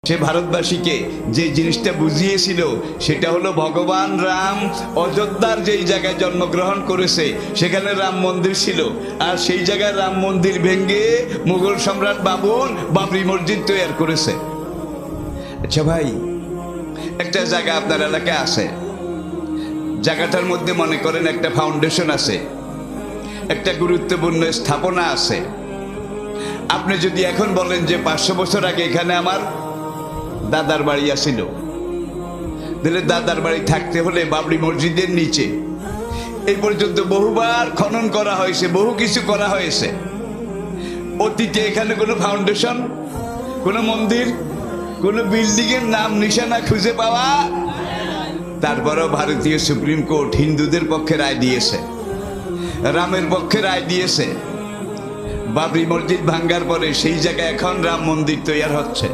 সে ভারতবাসীকে যে জিনিসটা বুঝিয়েছিল সেটা হলো ভগবান রাম অযোধ্যার যেই জায়গায় জন্মগ্রহণ করেছে সেখানে রাম মন্দির ছিল, আর সেই জায়গায় রাম মন্দির ভেঙে মুঘল সম্রাট বাবর বাবরি মসজিদ তৈরি করেছে। আচ্ছা ভাই, একটা জায়গা আপনার এলাকায় আছে, জায়গাটার মধ্যে মনে করেন একটা ফাউন্ডেশন আছে, একটা গুরুত্বপূর্ণ স্থাপনা আছে। আপনি যদি এখন বলেন যে 500 বছর আগে এখানে আমার দাদার বাড়ি আছিল, তাহলে দাদার বাড়ি থাকতে হলে বাবরি মসজিদের নিচে এই পর্যন্ত বহুবার খনন করা হয়েছে, বহু কিছু করা হয়েছে। অতীতে এখানে কোনো ফাউন্ডেশন, কোনো মন্দির, কোনো বিল্ডিং এর নাম নিশানা খুঁজে পাওয়া। তারপরেও ভারতীয় সুপ্রিম কোর্ট হিন্দুদের পক্ষে রায় দিয়েছে, রামের পক্ষে রায় দিয়েছে। বাবরি মসজিদ ভাঙ্গার পরে সেই জায়গায় এখন রাম মন্দির তৈরি হচ্ছে।